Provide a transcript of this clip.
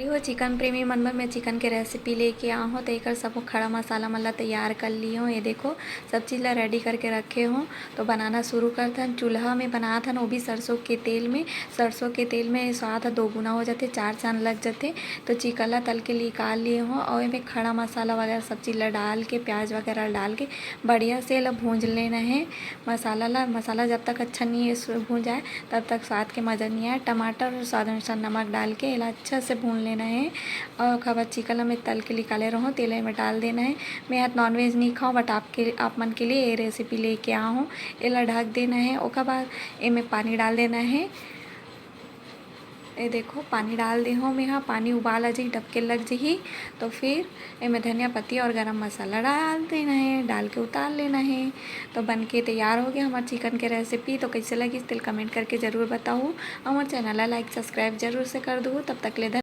अरे वो चिकन प्रेमी मन में मैं चिकन के रेसिपी लेके आ हूँ। तो एक सब खड़ा मसाला मतलब तैयार कर ली हूँ। ये देखो सब चीज़ ला रेडी करके रखे हूँ। तो बनाना शुरू करते हैं। चूल्हा में बना था वो भी सरसों के तेल में। सरसों के तेल में स्वाद दो गुना हो जाते, चार चांद लग जाते। तो चिकन ला तल के निकाल लिए हूँ और इसमें खड़ा मसाला वगैरह सब चीज़ ला डाल के, प्याज वगैरह डाल के बढ़िया से ला भूंज लेना है मसाला जब तक अच्छा नहीं भून जाए तब तक स्वाद के मज़ा नहीं आए। टमाटर और स्वाद अनुसार नमक डाल के इला अच्छा से भून लेना है। और खबर चिकन में तल के निकाले रहो, तेल में डाल देना है। मैं यहाँ नॉनवेज नहीं खाऊँ बट आप मन के लिए ये रेसिपी लेके आ हूँ। इला ढक देना है। उसके बाद इनमें पानी डाल देना है। ये देखो पानी डाल दे हूँ मैं। यहाँ पानी उबाल आ जाए, डबके लग जाए तो फिर इनमें धनिया पत्ती और गरम मसाला डाल देना है, डाल के उतार लेना है। तो बन के तैयार हो गया हमारे चिकन के रेसिपी। तो कैसे लगी तिल कमेंट करके ज़रूर बताओ। हमारे चैनल लाइक सब्सक्राइब जरूर से कर दो। तब तक ले